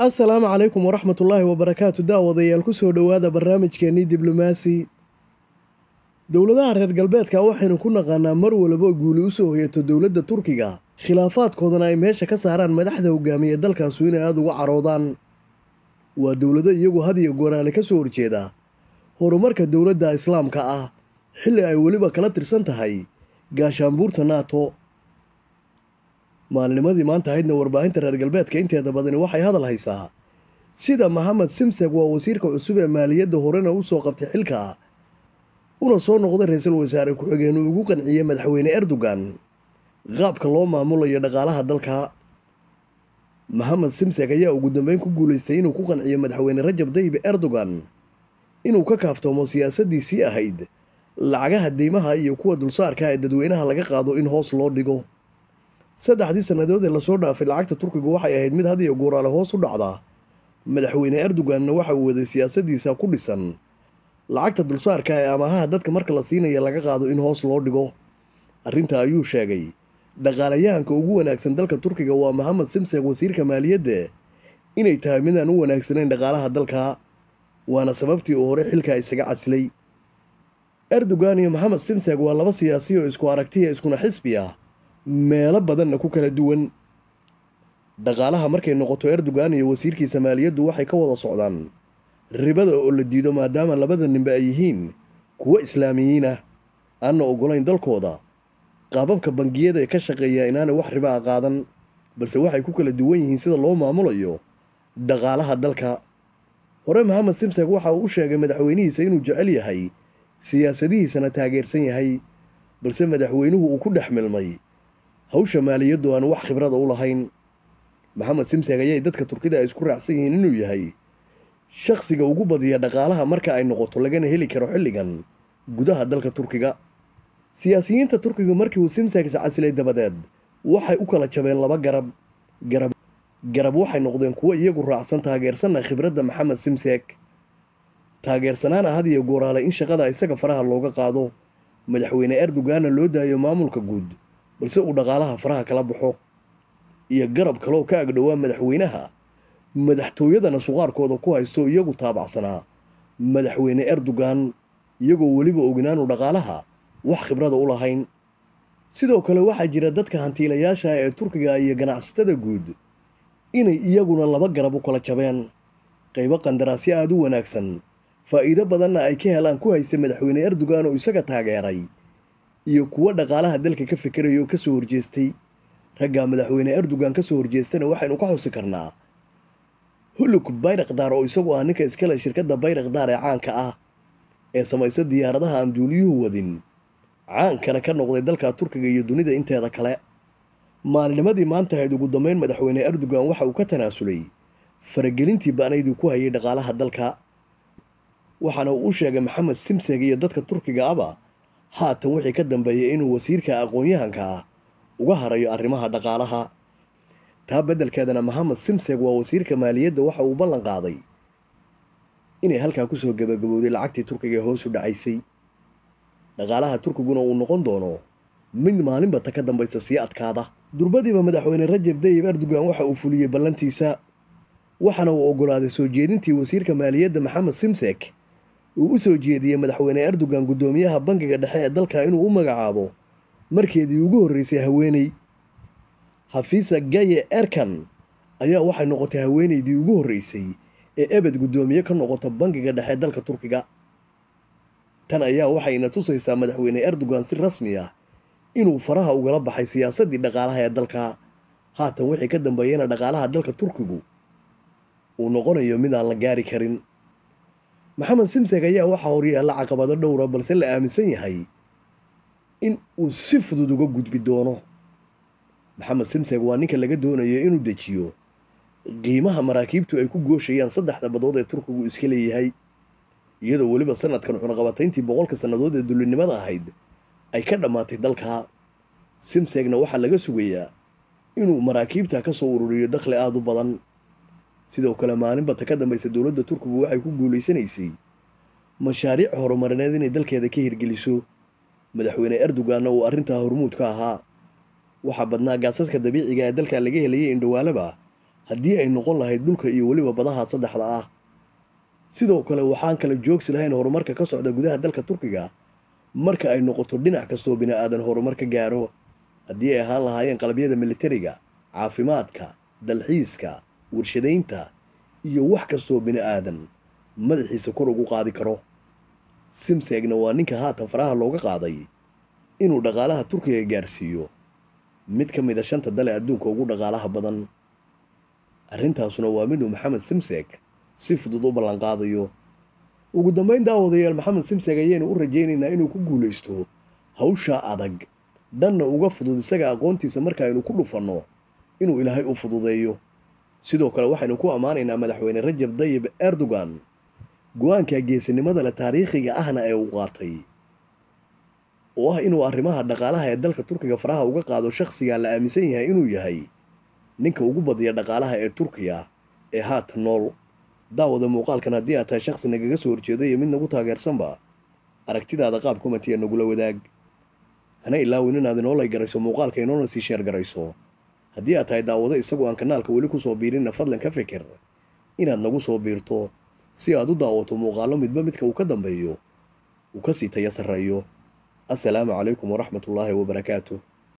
السلام عليكم ورحمة الله وبركاته daawadayaal ku soo dhawaada barnaamijkeennii diblomaasi dowladaha reer galbeedka waxaynu ku naqaanaa mar walba guuli u soo hoyato dowladda Turkiga khilaafaadkoodana ay meesha ka saaraan madaxda hogaamiye dalkaas inay aad uga caroodaan waa dowlado iyagu had iyo goor ka soo horjeeda horumarka dowladda islaamka ah xilli ay waliba kala tirsan tahay gaashaanbuurta NATO maalnimadii maanta haydna warbaahinta reer galbeedka inteeda badani waxay hadal haysaa sida Mohamed Simsek waa wasiirka cusub ee maaliyadda horena u soo qabtay xilka una soo noqday ra'iisul wasaare ku-xigeen ugu qanciyay madaxweyne Erdogan qaabka loo maamulayo dhaqaalaha dalka Mohamed Simsek ayaa ugu dambeyn ku guuleystay inuu ku qanciyo madaxweyne Rajab Tayyip Erdogan inuu ka kaaftoomo siyaasaddiisii ahayd lacagaha deymaha iyo kuwa dulsaarka ee dadweynaha laga qaado in hoos loo dhigo saddexdii sannadood ee la soo dhaafay lacagta Turkiga waxay ahayd mid had iyo goor hoos u dhacda madaxweyne Erdogan waxa uu waday siyaasaddiisa ku dhisan lacagta dulsaarka ee amaha dadka marka la siinayo laga qaado in hoos loo dhigo arrinta ayuu sheegay dhaqaalayahanka ugu wanaagsan dalka Turkiga waa Mohamed Simsek wasiirka maaliyadda inay tahay mid aan u wanaagsanayn dhaqaalaha dalka waana sababtii uu hore xilka isaga caslay Erdogan iyo Mohamed Simsek waa laba siyaasi oo isku aragti iskuna xisbi ah meelo badanna ku kala duwan dhaqaalaha markay noqoto Erdogan iyo wasiirkiisa maaliyaddu waxay ka wada socdaan ribada oo la diido maadaama labada ninba ay yihiin kuwa islaamiyiin ah aan ogolayn dalkooda qaababka bangiyada ka shaqeeya inaanay wax riba qaadan balse waxay ku kala duwan yihiin sida loo maamulayo dhaqaalaha dalka hore Mohamed Simsek waxa uu sheegay madaxweynihiisa inuu jecel yahay siyaasadihiisana taageersan yahay balse madaxweynuhu uu ku dhaxmilmay hawsha maaliyaddu aan wax khibrad u lahayn Mohamed Simsek ayaa dadka Turkida isku raacsan yihiin inuu yahay shakhsiga ugu badiya dhaqaalaha marka ay noqoto lagana heli karo xilligan gudaha dalka Turkiga siyaasiyiinta Turkiga markii uu Simsek casilay dabadeed waxay u kala jabeen laba garab waxay noqdeen kuwa iyagu raacsan taageersana khibradda Mohamed Simsek taageersanaana had iyo goor in shaqada isaga faraha looga qaado madaxweyne Erdogan loo daayo maamulka guud balse uu dhaqaalaha faraha kala baxo iyo garab kale oo ka agdhawaa madaxweynaha madaxtooyadana suqaarkooda ku haysto iyagu taabacsanaa madaxweyne Erdogan iyagoo waliba ognaanu dhaqaalaha wax khibrad u lahayn sidoo kale waxa jira dadka hantiilayaasha ee Turkiga iyo ganacsatada guud inay iyaguna laba garab u kala jabeen qaybo qandaraasyo aad u wanaagsan faa'iido badanna ay ka helaan ku haystay madaxweyne Erdogan oo isaga taageeray iyo kuwa dhaqaalaha dalka ka fikirayo ka soo horjeestay ragga madaxweyne Erdogan ka soo horjeestana waxaynu ka xusi karnaa Huluk Bayraktar oo isagu ah ninka iskale shirkadda Bayraktar ee caanka ah ee samaysa diyaaradaha aan duuliyuhu wadin caankana ka noqday dalka Turkiga iyo dunida inteeda kale maalnimadii maanta ahayd ugu dambeyn madaxweyne Erdogan waxa uu ka tanaasulay faragelintii baanaydu ku hayay dhaqaalaha dalka waxaana uu sheegay Mohamed Simsek iyo dadka Turkiga aba haatan wixii ka dambeeyay inuu wasiirka aqoon-yahanka uga harayo arrimaha dhaqaalaha taa beddelkeedana Mohamed Simsek waa wasiirka maaliyadda waxa uu ballan qaaday inay halkaa ku soo gabagabowday lacagtii Turkiga hoos u dhacaysay dhaqaalaha Turkiguna uu noqon doono mid maalinba ta ka dambaysa sii adkaada durbadiiba madaxweyne Rajab Tayyip Erdogan waxa uu fuliyay ballantiisa waxaana uu ogolaaday soo jeedintii wasiirka maaliyadda Mohamed Simsek uu soo jeediyay madaxweyne Erdogan gudoomiyaha bangiga dhexe ee dalka inuu u magacaabo markeedii ugu horeysay haweeney Hafisa Gaye Erkan ayaa waxay noqotay haweeneydii ugu horeysay ee abad gudoomiye ka noqota bangiga dhexe dalka Turkiga tan ayaa waxayna tusaysaa madaxweyne Erdogan si rasmi ah inuu faraha ugala baxay siyaasadii dhaqaalaha ee dalka haatan wixii ka dambeeyana dhaqaalaha dalka Turkigu uu noqonayo mid aan la gaari karin Mohamed Simsek ayaa waxa horyaala caqabado dhowr ah balse la aaminsan yahay in uu si fudud uga gudbi doono Mohamed Simsek waa ninka laga doonayo inuu dejiyo qiimaha maraakiibtu ay ku gooshayaan saddexda badood ee Turkigu iska leeyahay iyadoo waliba sanadkan cunaqabatayntii 100 sanadood ee dulinimada ahayd ay ka dhamaatay dalka Simsekna waxa laga sugayaa inuu maraakiibta ka soo ururiyo dakhli aad u badan sidoo kale maalinba ta ka dambaysa dowladda Turkigu waxay ku guuleysanaysay mashaariic horumarineed inay dalkeeda ka hirgeliso madaxweyne Erdogan oo arrinta hormuud ka ahaa waxa badnaa gaasaska dabiiciga ee dalka laga helay in dhawaalaba haddii ay noqon lahayd dhulka iyo weliba badaha saddexda ah. sidoo kale waxaan kala joogsi lahayn horumarka ka socda gudaha dalka Turkiga marka ay noqoto dhinac kastoo bini'aadan horumar ka gaaro, haddii ay ahaan lahaayeen qalabyada militariga, caafimaadka, dalxiiska, warshadaynta iyo wax kastoo bini'aadan madaxiisa kor ugu qaadi karo. Simsegna waa ninka haatan faraha looga qaaday inuu dhaqaalaha Turkiga gaarsiiyo mid ka mid ah 5 dal ee adduunka ugu dhaqaalaha badan. arrintaasuna waa mid uu Maxamed Simsek si fudud u ballan qaadayo. ugu dambeyn daawadayaal, Maxamed Simsek ayaynu u rajaynaynaa inuu ku guuleysto hawsha adag, danna uga fudud isaga aqoontiisa marka aynu ku dhufanno inuu Ilaahay u fududeeyo. sidoo kale waxaynu ku ammaanaynaa madaxweyne Rajab Tayyip Erdogan go'aanka geesinimada la taariikhiga ahna ee uu qaatay, oo ah inuu arrimaha dhaqaalaha ee dalka Turkiga faraha uga qaado shakhsiga la aaminsan yahay inuu yahay ninka ugu badiya dhaqaalaha ee Turkiga ee haatan nool. daawada muuqaalkan haddii aad tahay shakhsi nagaga soo horjeeda iyo mid nagu taageersanba, aragtidaada qaab commentiga nagula wadaag. hana ilaawin inaad inoo like garayso muuqaalka inoona sii share garayso. haddii aad tahay daawado isagoo aan kanaalka weli ku soo biirinna, fadlan ka fikir inaad nagu soo biirto si aad u daawato muuqaallo midba midka uu ka dambeeyo uu ka sii tayo sarreeyo. assalaamu calaykum waraxmatullaahi wabarakaatuh.